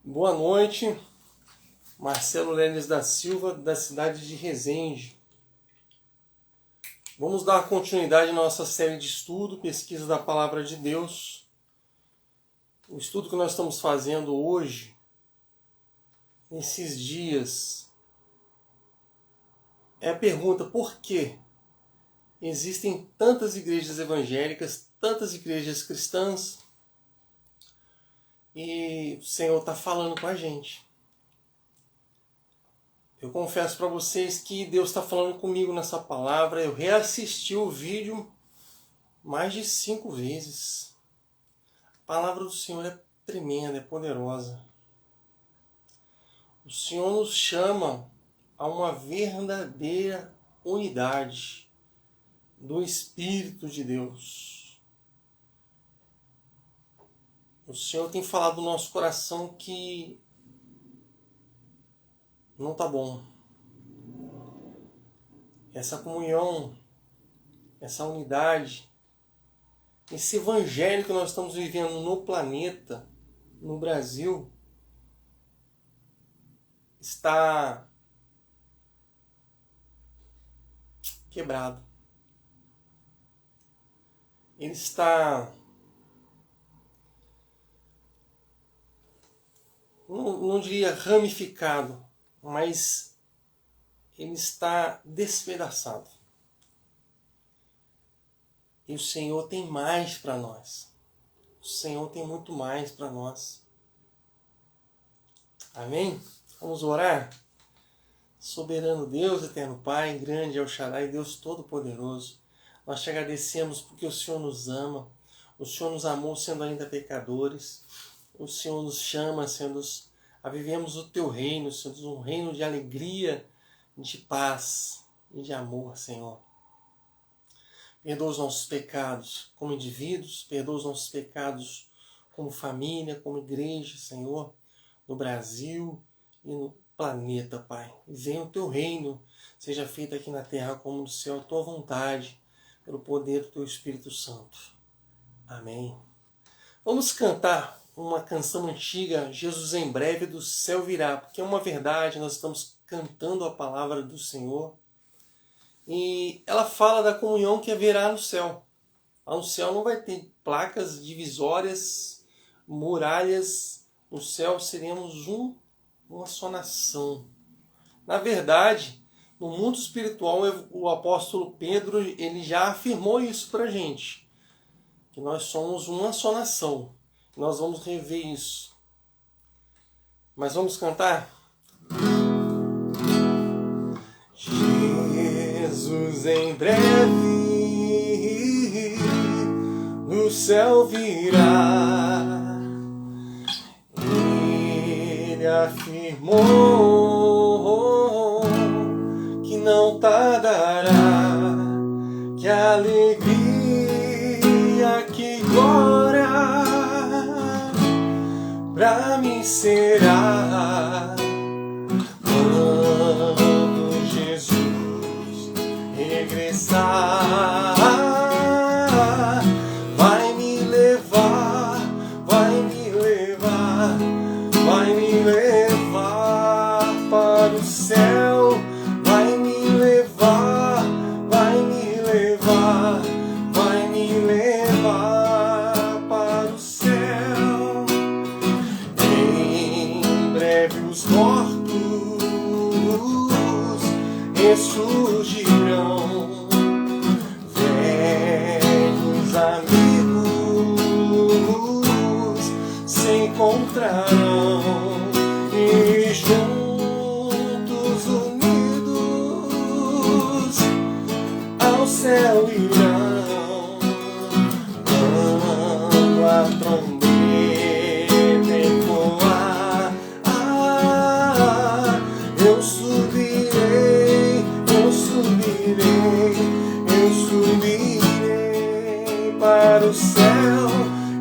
Boa noite, Marcelo Leles da Silva, da cidade de Resende. Vamos dar continuidade à nossa série de estudo, pesquisa da Palavra de Deus. O estudo que nós estamos fazendo hoje, nesses dias, é a pergunta: por que existem tantas igrejas evangélicas, tantas igrejas cristãs, e o Senhor está falando com a gente? Eu confesso para vocês que Deus está falando comigo nessa palavra. Eu reassisti o vídeo mais de 5 vezes. A palavra do Senhor é tremenda, é poderosa. O Senhor nos chama a uma verdadeira unidade do Espírito de Deus. O Senhor tem falado no nosso coração que não está bom. Essa comunhão, essa unidade, esse evangelho que nós estamos vivendo no planeta, no Brasil, está quebrado. Ele está, não diria ramificado, mas ele está despedaçado. E o Senhor tem mais para nós. O Senhor tem muito mais para nós. Amém? Vamos orar? Soberano Deus, eterno Pai, grande é o Shaddai, Deus Todo-Poderoso. Nós te agradecemos porque o Senhor nos ama. O Senhor nos amou sendo ainda pecadores. O Senhor nos chama a vivermos o teu reino, sendo um reino de alegria, de paz e de amor, Senhor. Perdoa os nossos pecados como indivíduos, perdoa os nossos pecados como família, como igreja, Senhor, no Brasil e no planeta, Pai. Venha o teu reino, seja feito aqui na terra como no céu, a tua vontade, pelo poder do teu Espírito Santo. Amém. Vamos cantar uma canção antiga, Jesus em breve do céu virá, porque é uma verdade, nós estamos cantando a palavra do Senhor. E ela fala da comunhão que haverá no céu. Lá no céu não vai ter placas divisórias, muralhas. No céu seremos uma só nação. Na verdade, no mundo espiritual, o apóstolo Pedro ele já afirmou isso para a gente. Que nós somos uma só nação. Nós vamos rever isso. Mas vamos cantar? Jesus em breve no céu virá. Ele afirmou que não tardará, que a alegria, que glória pra mim será. Vai me levar, vai me levar, vai me levar para o céu, vai me levar, vai me levar, vai me levar para o céu. Em breve os mortos ressurgirão. Encontrarão e juntos unidos ao céu irão. Quando a trombeta ecoar, eu subirei, eu subirei, eu subirei para o céu,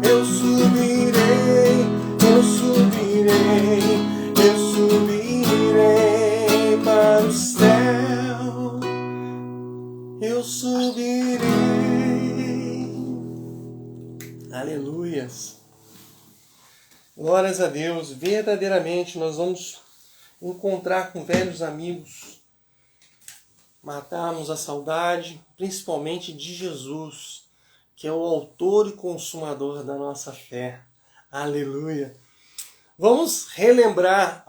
eu subirei. Eu subirei, eu subirei para o céu, eu subirei. Aleluias. Glórias a Deus. Verdadeiramente nós vamos encontrar com velhos amigos, matarmos a saudade, principalmente de Jesus, que é o autor e consumador da nossa fé. Aleluia. Vamos relembrar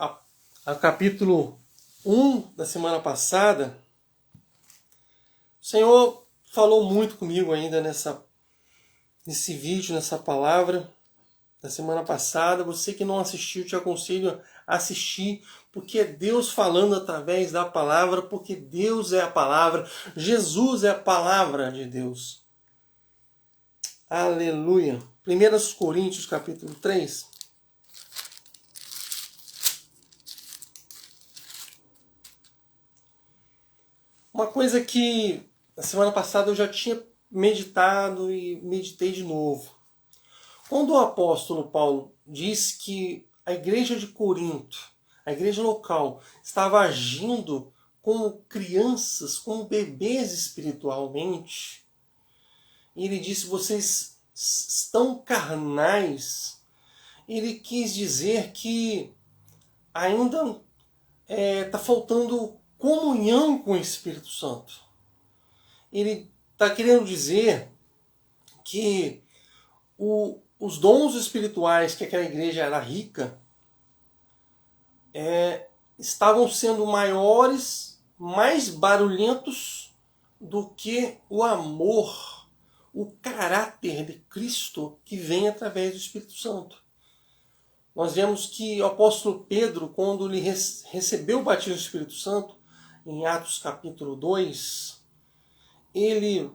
o capítulo 1 da semana passada. O Senhor falou muito comigo ainda nesse vídeo, nessa palavra da semana passada. Você que não assistiu, te aconselho a assistir, porque é Deus falando através da palavra, porque Deus é a palavra, Jesus é a palavra de Deus. Aleluia. 1 Coríntios capítulo 3. Uma coisa que na semana passada eu já tinha meditado e meditei de novo. Quando o apóstolo Paulo diz que a igreja de Corinto, a igreja local, estava agindo como crianças, como bebês espiritualmente, e ele disse: vocês estão carnais, ele quis dizer que ainda está faltando comunhão com o Espírito Santo. Ele está querendo dizer que os dons espirituais que aquela igreja era rica estavam sendo maiores, mais barulhentos do que o amor, o caráter de Cristo que vem através do Espírito Santo. Nós vemos que o apóstolo Pedro, quando ele recebeu o batismo do Espírito Santo, em Atos capítulo 2, ele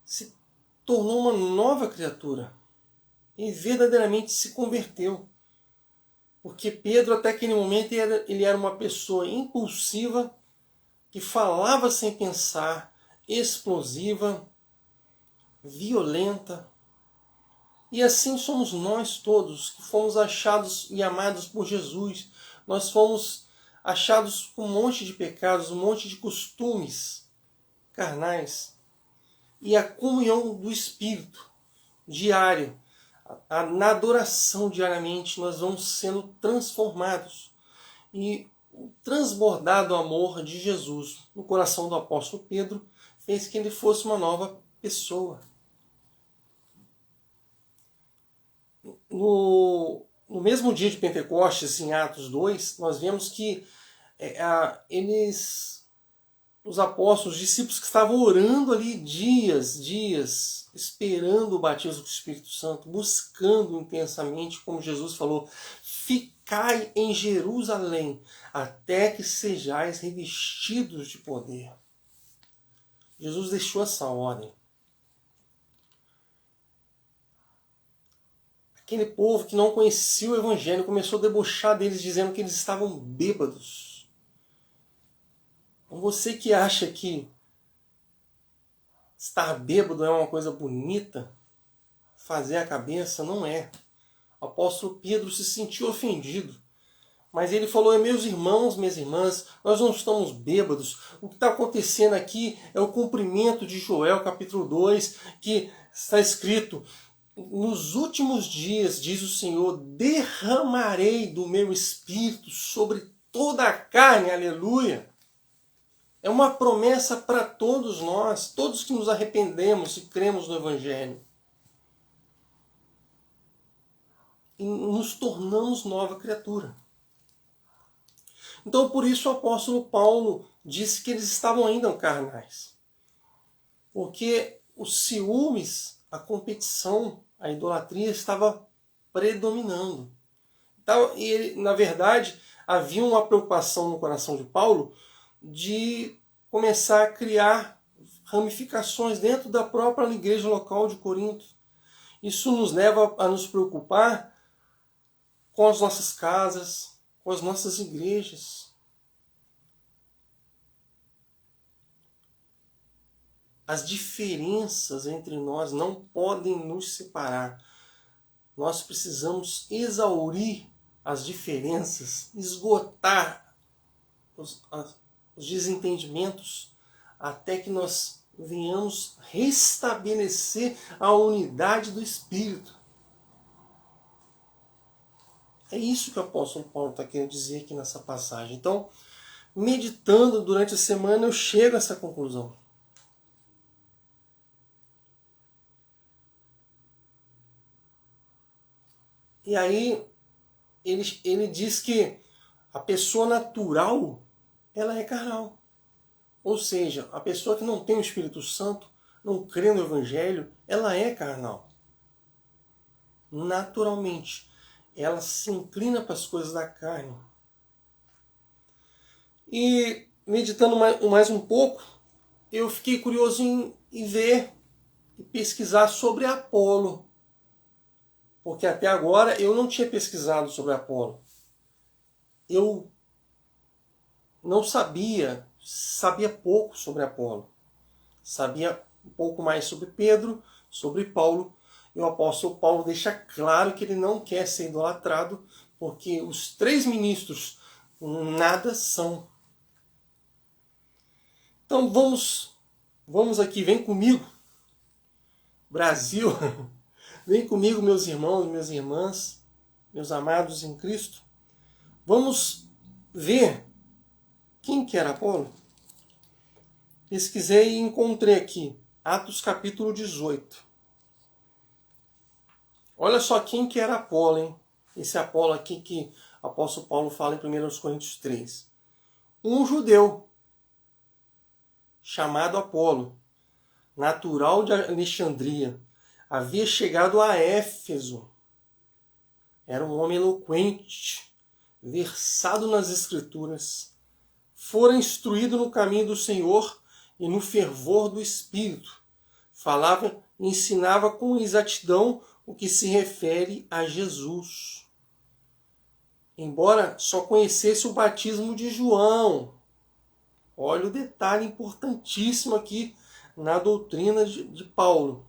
se tornou uma nova criatura. Ele verdadeiramente se converteu. Porque Pedro, até aquele momento, ele era uma pessoa impulsiva, que falava sem pensar, explosiva, violenta. E assim somos nós todos, que fomos achados e amados por Jesus. Nós fomos achados com um monte de pecados, um monte de costumes carnais. E a comunhão do Espírito, diário, na adoração diariamente, nós vamos sendo transformados. E o transbordado amor de Jesus no coração do apóstolo Pedro fez que ele fosse uma nova pessoa. No mesmo dia de Pentecostes, em Atos 2, nós vemos que os apóstolos, os discípulos que estavam orando ali dias, esperando o batismo do Espírito Santo, buscando intensamente, como Jesus falou: ficai em Jerusalém, até que sejais revestidos de poder. Jesus deixou essa ordem. Aquele povo que não conhecia o Evangelho começou a debochar deles, dizendo que eles estavam bêbados. Então você que acha que estar bêbado é uma coisa bonita, fazer a cabeça, não é. O apóstolo Pedro se sentiu ofendido. Mas ele falou: meus irmãos, minhas irmãs, nós não estamos bêbados. O que está acontecendo aqui é o cumprimento de Joel capítulo 2, que está escrito: nos últimos dias, diz o Senhor, derramarei do meu Espírito sobre toda a carne. Aleluia! É uma promessa para todos nós, todos que nos arrependemos e cremos no Evangelho. E nos tornamos nova criatura. Então, por isso o apóstolo Paulo disse que eles estavam ainda carnais. Porque os ciúmes, a competição, a idolatria estava predominando. Então, na verdade, havia uma preocupação no coração de Paulo de começar a criar ramificações dentro da própria igreja local de Corinto. Isso nos leva a nos preocupar com as nossas casas, com as nossas igrejas. As diferenças entre nós não podem nos separar. Nós precisamos exaurir as diferenças, esgotar os desentendimentos, até que nós venhamos restabelecer a unidade do Espírito. É isso que o apóstolo Paulo está querendo dizer aqui nessa passagem. Então, meditando durante a semana, eu chego a essa conclusão. E aí, ele diz que a pessoa natural, ela é carnal. Ou seja, a pessoa que não tem o Espírito Santo, não crê no Evangelho, ela é carnal. Naturalmente. Ela se inclina para as coisas da carne. E meditando mais um pouco, eu fiquei curioso em ver e pesquisar sobre Apolo. Porque até agora eu não tinha pesquisado sobre Apolo. Eu não sabia pouco sobre Apolo. Sabia um pouco mais sobre Pedro, sobre Paulo. E o apóstolo Paulo deixa claro que ele não quer ser idolatrado, porque os 3 ministros nada são. Então vamos aqui, vem comigo, Brasil, vem comigo, meus irmãos, minhas irmãs, meus amados em Cristo. Vamos ver quem que era Apolo. Pesquisei e encontrei aqui, Atos capítulo 18. Olha só quem que era Apolo, hein? Esse Apolo aqui que o apóstolo Paulo fala em 1 Coríntios 3. Um judeu chamado Apolo, natural de Alexandria, havia chegado a Éfeso. Era um homem eloquente, versado nas Escrituras. Fora instruído no caminho do Senhor e no fervor do Espírito. Falava e ensinava com exatidão o que se refere a Jesus. Embora só conhecesse o batismo de João. Olha o detalhe importantíssimo aqui na doutrina de Paulo.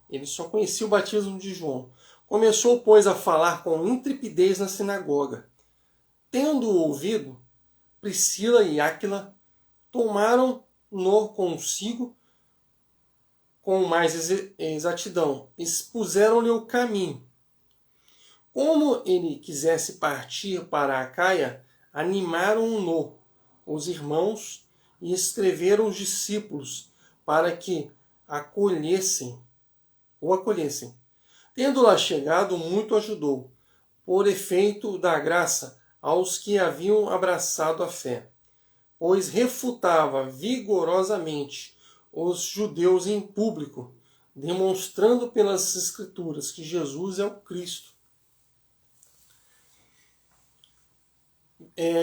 Ele só conhecia o batismo de João. Começou, pois, a falar com intrepidez na sinagoga. Tendo ouvido, Priscila e Áquila tomaram-no consigo com mais exatidão. Expuseram-lhe o caminho. Como ele quisesse partir para a Caia, animaram-no os irmãos e escreveram os discípulos para que o acolhessem. Tendo lá chegado, muito ajudou, por efeito da graça, aos que haviam abraçado a fé, pois refutava vigorosamente os judeus em público, demonstrando pelas Escrituras que Jesus é o Cristo.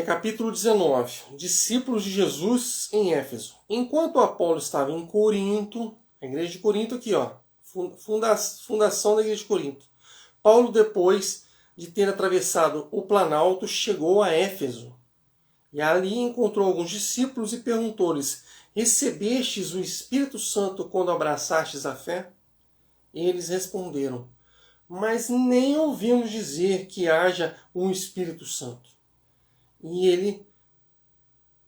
Capítulo 19. Discípulos de Jesus em Éfeso. Enquanto Apolo estava em Corinto, a igreja de Corinto aqui, ó, fundação da igreja de Corinto. Paulo, depois de ter atravessado o Planalto, chegou a Éfeso. E ali encontrou alguns discípulos e perguntou-lhes: recebestes o Espírito Santo quando abraçastes a fé? E eles responderam: mas nem ouvimos dizer que haja um Espírito Santo. E ele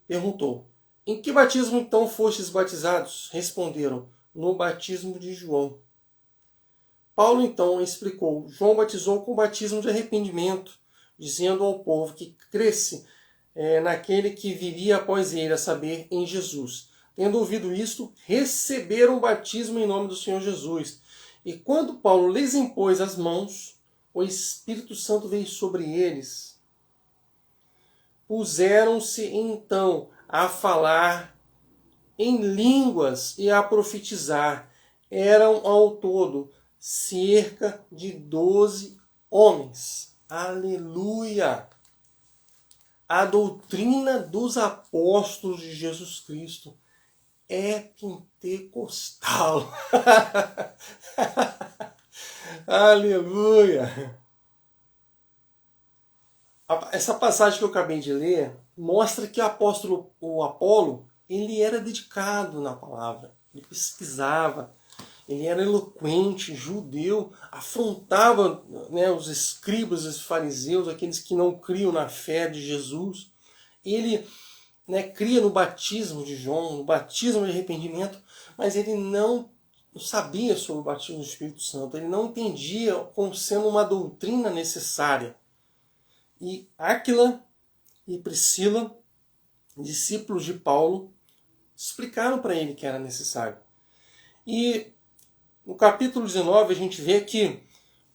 perguntou: em que batismo então fostes batizados? Responderam: no batismo de João. Paulo então explicou: João batizou com o batismo de arrependimento, dizendo ao povo que cresce naquele que viria após ele, a saber, em Jesus. Tendo ouvido isto, receberam o batismo em nome do Senhor Jesus. E quando Paulo lhes impôs as mãos, o Espírito Santo veio sobre eles. Puseram-se então a falar em línguas e a profetizar. Eram ao todo cerca de 12 homens. Aleluia! A doutrina dos apóstolos de Jesus Cristo é pentecostal. Aleluia! Essa passagem que eu acabei de ler mostra que o Apolo, ele era dedicado na palavra, ele pesquisava, ele era eloquente, judeu, afrontava, os escribas, os fariseus, aqueles que não criam na fé de Jesus. Ele cria no batismo de João, no batismo de arrependimento, mas ele não não sabia sobre o batismo do Espírito Santo. Ele não entendia como sendo uma doutrina necessária. E Áquila e Priscila, discípulos de Paulo, explicaram para ele que era necessário. E no capítulo 19 a gente vê que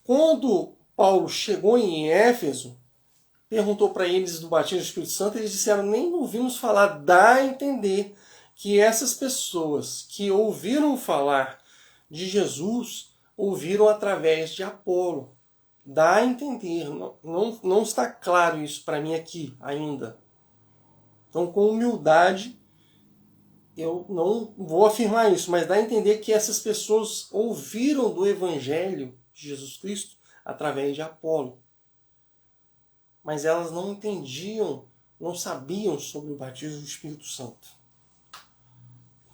quando Paulo chegou em Éfeso, perguntou para eles do batismo do Espírito Santo, eles disseram, nem ouvimos falar. Dá a entender que essas pessoas que ouviram falar de Jesus, ouviram através de Apolo. Dá a entender, não está claro isso para mim aqui ainda. Então, com humildade, eu não vou afirmar isso, mas dá a entender que essas pessoas ouviram do Evangelho de Jesus Cristo através de Apolo. Mas elas não entendiam, não sabiam sobre o batismo do Espírito Santo.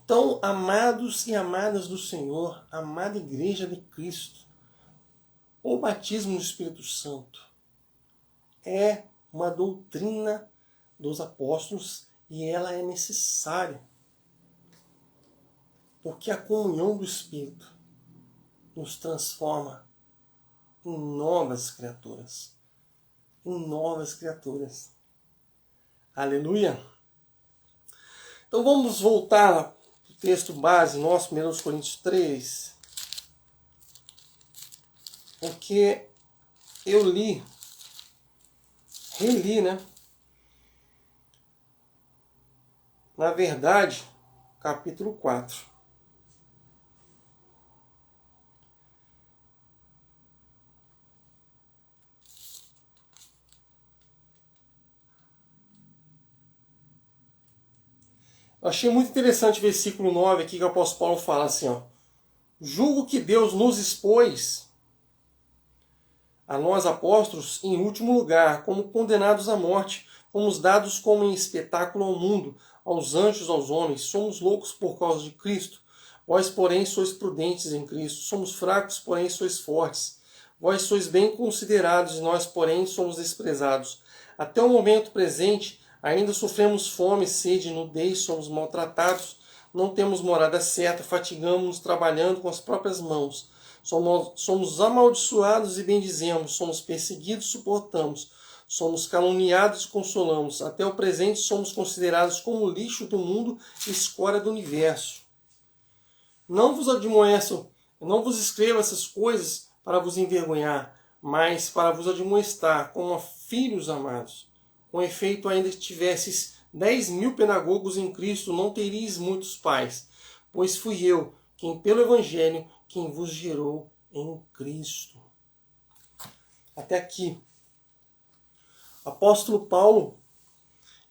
Então, amados e amadas do Senhor, amada Igreja de Cristo, o batismo do Espírito Santo é uma doutrina dos apóstolos e ela é necessária. Porque a comunhão do Espírito nos transforma em novas criaturas. Em novas criaturas. Aleluia! Então vamos voltar para o texto base nosso, 1 Coríntios 3. Porque eu reli, né? Na verdade, capítulo 4. Eu achei muito interessante o versículo 9 aqui que o apóstolo Paulo fala assim, ó. Julgo que Deus nos expôs, a nós apóstolos, em último lugar, como condenados à morte, fomos dados como em espetáculo ao mundo, aos anjos, aos homens. Somos loucos por causa de Cristo. Vós, porém, sois prudentes em Cristo. Somos fracos, porém, sois fortes. Vós sois bem considerados, e nós, porém, somos desprezados. Até o momento presente, ainda sofremos fome, sede, nudez, somos maltratados, não temos morada certa, fatigamos-nos trabalhando com as próprias mãos. Somos amaldiçoados e bendizemos, somos perseguidos e suportamos, somos caluniados e consolamos. Até o presente somos considerados como lixo do mundo e escória do universo. Não vos admoeço, não vos escrevo essas coisas para vos envergonhar, mas para vos admoestar como a filhos amados. Com efeito, ainda que tivesses 10.000 pedagogos em Cristo, não teríeis muitos pais, pois fui eu, quem pelo Evangelho, quem vos gerou em Cristo. Até aqui. O apóstolo Paulo,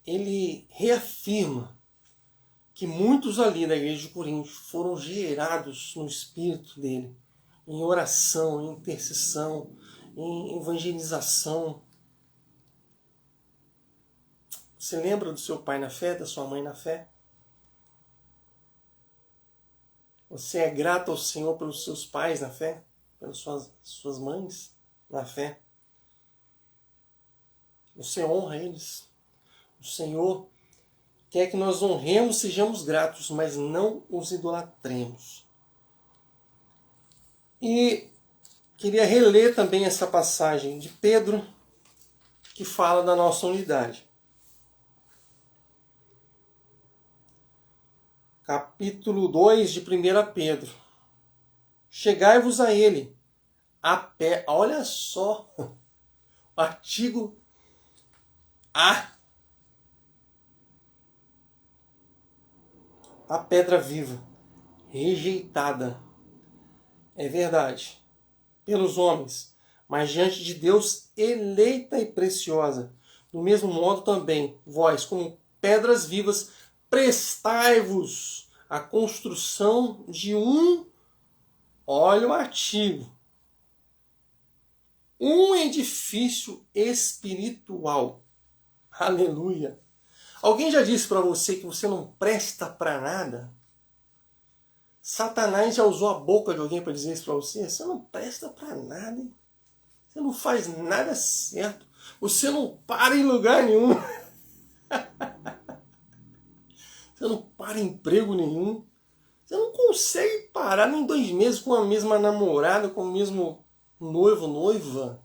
ele reafirma que muitos ali da igreja de Corinto foram gerados no espírito dele, em oração, em intercessão, em evangelização. Você lembra do seu pai na fé, da sua mãe na fé? Você é grato ao Senhor pelos seus pais na fé? Pelas suas mães na fé? Você honra eles? O Senhor quer que nós honremos, sejamos gratos, mas não os idolatremos. E queria reler também essa passagem de Pedro, que fala da nossa unidade. Capítulo 2 de 1 Pedro. Chegai-vos a ele, a pé. Olha só, o artigo A. A pedra viva, rejeitada. É verdade, pelos homens, mas diante de Deus eleita e preciosa. Do mesmo modo também, vós, como pedras vivas, prestai-vos a construção de olha o artigo, um edifício espiritual. Aleluia! Alguém já disse para você que você não presta para nada? Satanás já usou a boca de alguém para dizer isso para você? Você não presta para nada, hein? Você não faz nada certo. Você não para em lugar nenhum. Você não para em emprego nenhum. Você não consegue parar nem 2 meses com a mesma namorada, com o mesmo noivo, noiva.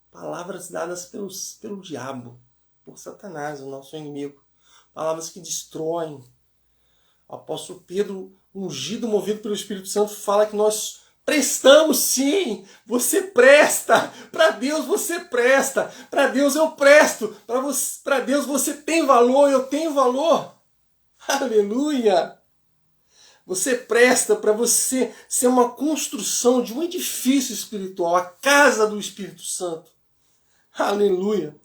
Palavras dadas pelo diabo, por Satanás, o nosso inimigo. Palavras que destroem. O apóstolo Pedro, ungido, movido pelo Espírito Santo, fala que nós prestamos sim. Você presta. Para Deus você presta. Para Deus eu presto. Para Deus você tem valor, eu tenho valor. Aleluia. Você presta para você ser uma construção de um edifício espiritual, a casa do Espírito Santo. Aleluia.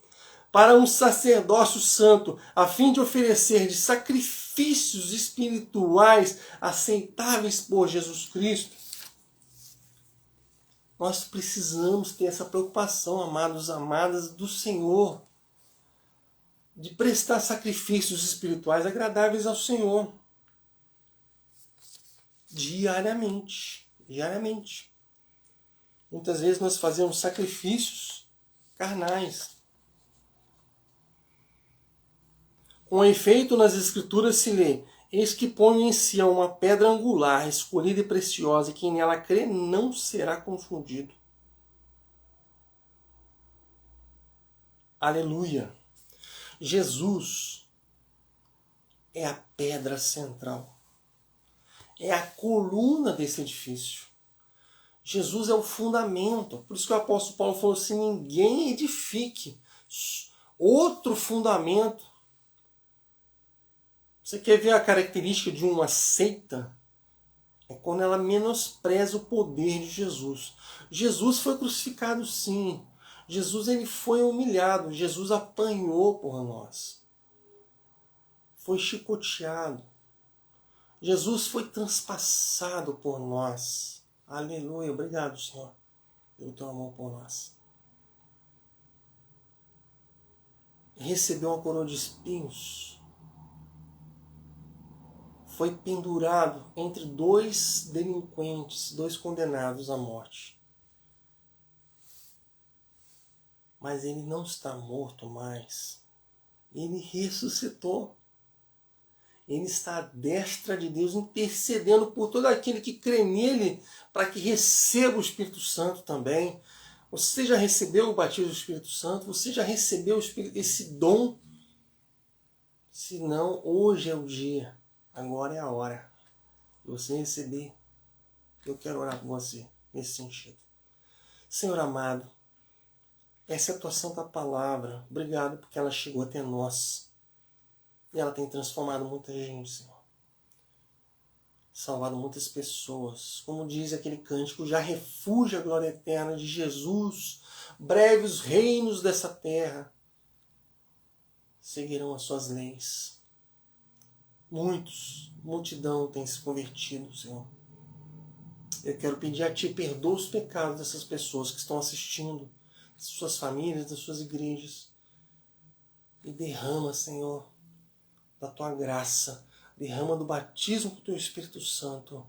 Para um sacerdócio santo, a fim de oferecer de sacrifícios espirituais aceitáveis por Jesus Cristo. Nós precisamos ter essa preocupação, amados, amadas, do Senhor, de prestar sacrifícios espirituais agradáveis ao Senhor. Diariamente. Diariamente. Muitas vezes nós fazemos sacrifícios carnais. Com efeito, nas Escrituras se lê: eis que põe em Sião uma pedra angular, escolhida e preciosa, e quem nela crê não será confundido. Aleluia! Jesus é a pedra central. É a coluna desse edifício. Jesus é o fundamento. Por isso que o apóstolo Paulo falou assim: ninguém edifique outro fundamento. Você quer ver a característica de uma seita? É quando ela menospreza o poder de Jesus. Jesus foi crucificado sim. Jesus ele foi humilhado. Jesus apanhou por nós. Foi chicoteado. Jesus foi transpassado por nós. Aleluia. Obrigado, Senhor, pelo teu amor por nós. Recebeu uma coroa de espinhos. Foi pendurado entre 2 delinquentes, 2 condenados à morte. Mas ele não está morto mais. Ele ressuscitou. Ele está à destra de Deus, intercedendo por todo aquele que crê nele, para que receba o Espírito Santo também. Você já recebeu o batismo do Espírito Santo? Você já recebeu esse dom? Se não, hoje é o dia. Agora é a hora de você receber. Eu quero orar por você nesse sentido. Senhor amado, essa é a tua santa palavra. Obrigado porque ela chegou até nós. E ela tem transformado muita gente, Senhor. Salvado muitas pessoas. Como diz aquele cântico, já refúgio a glória eterna de Jesus. Breves reinos dessa terra seguirão as suas leis. Multidão tem se convertido, Senhor. Eu quero pedir a Ti, perdoa os pecados dessas pessoas que estão assistindo, das suas famílias, das suas igrejas. E derrama, Senhor, da Tua graça, derrama do batismo com o Teu Espírito Santo,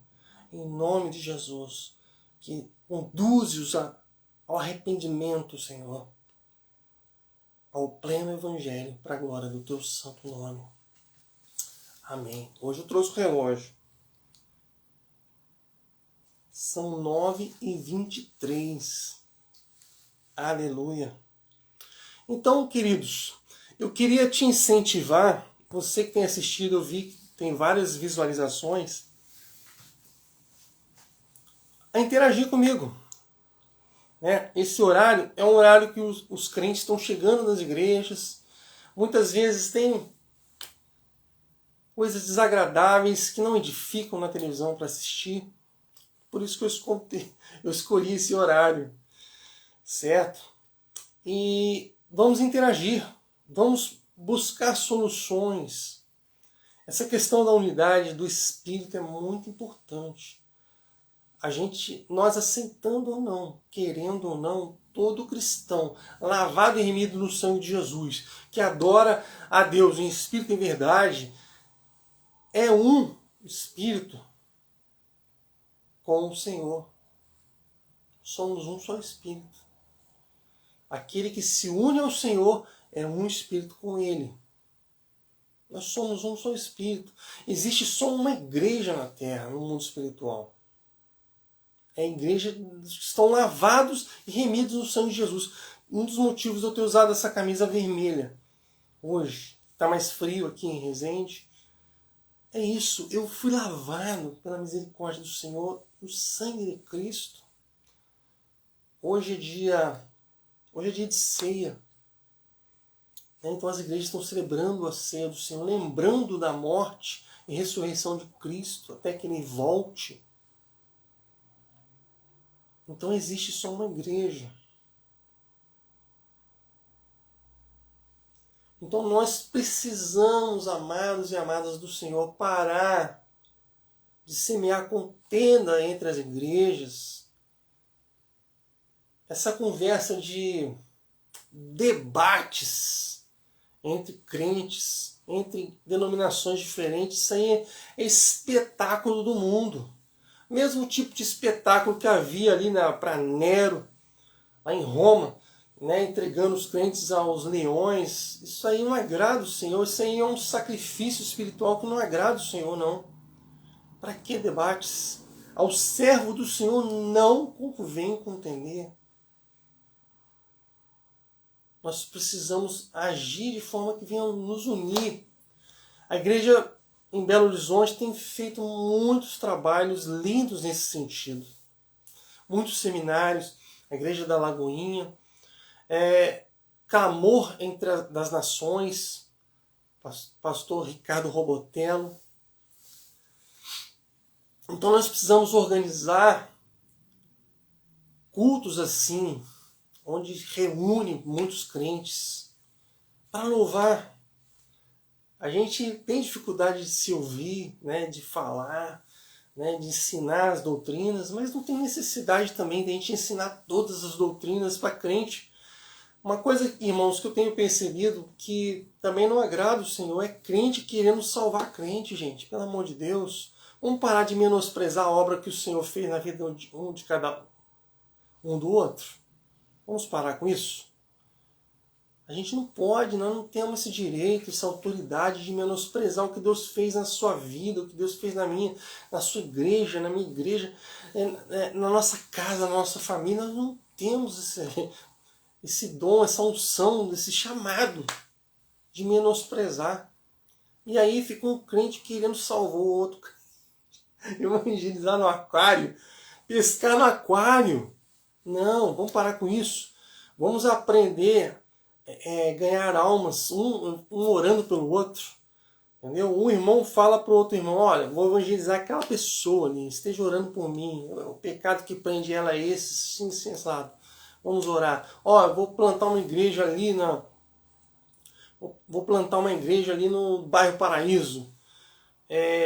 em nome de Jesus, que conduze-os ao arrependimento, Senhor, ao pleno Evangelho, para a glória do Teu santo nome. Amém. Hoje eu trouxe o relógio. São 9h23. Aleluia. Então, queridos, eu queria te incentivar, você que tem assistido, eu vi que tem várias visualizações, a interagir comigo. Né? Esse horário é um horário que os crentes estão chegando nas igrejas. Muitas vezes tem coisas desagradáveis que não edificam na televisão para assistir. Por isso que eu escolhi esse horário, certo? E vamos interagir, vamos buscar soluções. Essa questão da unidade do Espírito é muito importante. Nós aceitando ou não, querendo ou não, todo cristão, lavado e remido no sangue de Jesus, que adora a Deus em espírito e em verdade, é um espírito com o Senhor. Somos um só espírito. Aquele que se une ao Senhor é um espírito com Ele. Nós somos um só Espírito. Existe só uma igreja na Terra, no mundo espiritual. É a igreja que estão lavados e remidos no sangue de Jesus. Um dos motivos de eu ter usado essa camisa vermelha hoje, está mais frio aqui em Resende, é isso. Eu fui lavado pela misericórdia do Senhor no sangue de Cristo. Hoje é dia de ceia. Então as igrejas estão celebrando a ceia do Senhor, lembrando da morte e ressurreição de Cristo, até que Ele volte. Então existe só uma igreja. Então nós precisamos, amados e amadas do Senhor, parar de semear contenda entre as igrejas. Essa conversa de debates entre crentes, entre denominações diferentes, isso aí é espetáculo do mundo. Mesmo tipo de espetáculo que havia ali para Nero, lá em Roma, né, entregando os crentes aos leões. Isso aí não agrada o Senhor, isso aí é um sacrifício espiritual que não agrada o Senhor, não. Para que debates? Ao servo do Senhor não convém contender. Nós precisamos agir de forma que venha nos unir. A igreja em Belo Horizonte tem feito muitos trabalhos lindos nesse sentido. Muitos seminários, a Igreja da Lagoinha, Clamor das Nações, pastor Ricardo Robotello. Então nós precisamos organizar cultos assim, onde reúne muitos crentes para louvar. A gente tem dificuldade de se ouvir, né, de falar, né, de ensinar as doutrinas, mas não tem necessidade também de a gente ensinar todas as doutrinas para crente. Uma coisa, irmãos, que eu tenho percebido que também não agrada o Senhor é crente querendo salvar crente, gente. Pelo amor de Deus. Vamos parar de menosprezar a obra que o Senhor fez na vida de cada um do outro. Vamos parar com isso? A gente não pode, nós não temos esse direito, essa autoridade de menosprezar o que Deus fez na sua vida, o que Deus fez na sua igreja, na minha igreja, na nossa casa, na nossa família. Nós não temos esse dom, essa unção, esse chamado de menosprezar. E aí fica um crente querendo salvar o outro, evangelizar no aquário, pescar no aquário. Não, vamos parar com isso. Vamos aprender ganhar almas, um orando pelo outro. Entendeu? Um irmão fala para o outro irmão, olha, vou evangelizar aquela pessoa ali, esteja orando por mim, o pecado que prende ela é esse, sim, sensato. Vamos orar. Ó, eu vou plantar uma igreja ali no bairro Paraíso.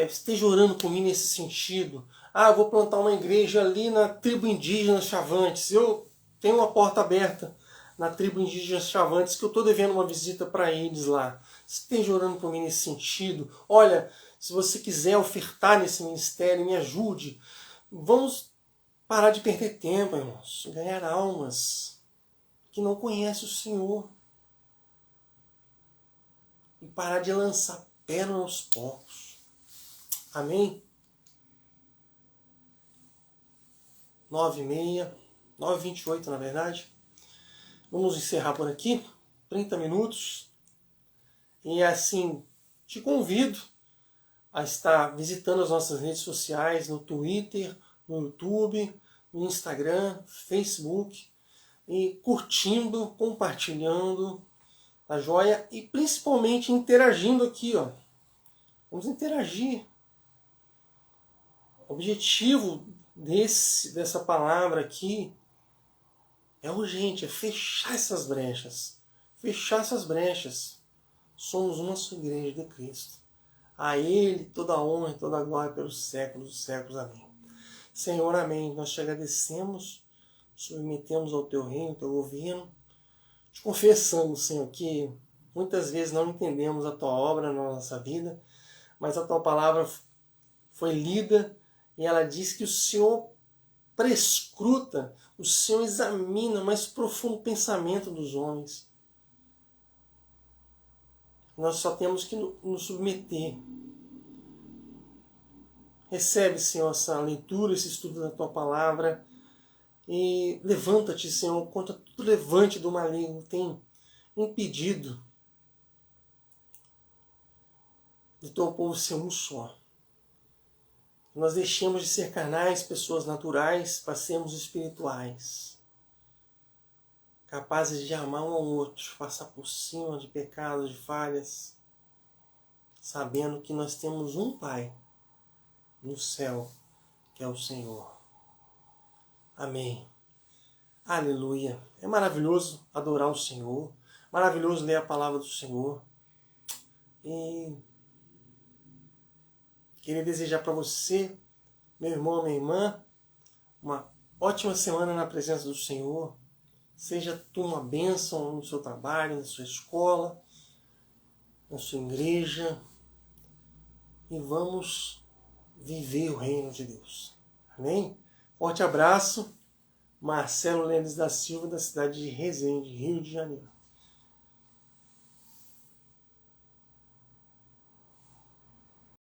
Esteja orando por mim nesse sentido. Ah, eu vou plantar uma igreja ali na tribo indígena Chavantes. Eu tenho uma porta aberta na tribo indígena Chavantes, que eu estou devendo uma visita para eles lá. Esteja orando por mim nesse sentido. Olha, se você quiser ofertar nesse ministério, me ajude. Vamos parar de perder tempo, irmãos. Ganhar almas que não conhecem o Senhor. E parar de lançar pérola aos porcos. Amém? 9h30, 9h28 na verdade. Vamos encerrar por aqui, 30 minutos. E assim, te convido a estar visitando as nossas redes sociais, no Twitter, no YouTube, no Instagram, Facebook, e curtindo, compartilhando, tá joia? E principalmente interagindo aqui, ó. Vamos interagir. O objetivo dessa palavra aqui é urgente, é fechar essas brechas. Fechar essas brechas. Somos uma só igreja de Cristo. A Ele toda a honra e toda a glória pelos séculos dos séculos. Amém. Senhor, amém. Nós te agradecemos, submetemos ao teu reino, ao teu governo. Te confessamos, Senhor, que muitas vezes não entendemos a tua obra na nossa vida, mas a tua palavra foi lida e ela diz que o Senhor prescruta, o Senhor examina o mais profundo pensamento dos homens. Nós só temos que nos submeter. Recebe, Senhor, essa leitura, esse estudo da Tua Palavra. E levanta-te, Senhor, contra todo levante do maligno que tem impedido de Teu povo ser um só. Nós deixemos de ser carnais, pessoas naturais, para sermos espirituais. Capazes de amar um ao outro, passar por cima de pecados, de falhas, sabendo que nós temos um Pai no céu, que é o Senhor. Amém. Aleluia. É maravilhoso adorar o Senhor, maravilhoso ler a palavra do Senhor. E queria desejar para você, meu irmão, minha irmã, uma ótima semana na presença do Senhor. Seja tu uma bênção no seu trabalho, na sua escola, na sua igreja. E vamos viver o reino de Deus. Amém? Forte abraço. Marcelo Lenes da Silva, da cidade de Resende, Rio de Janeiro.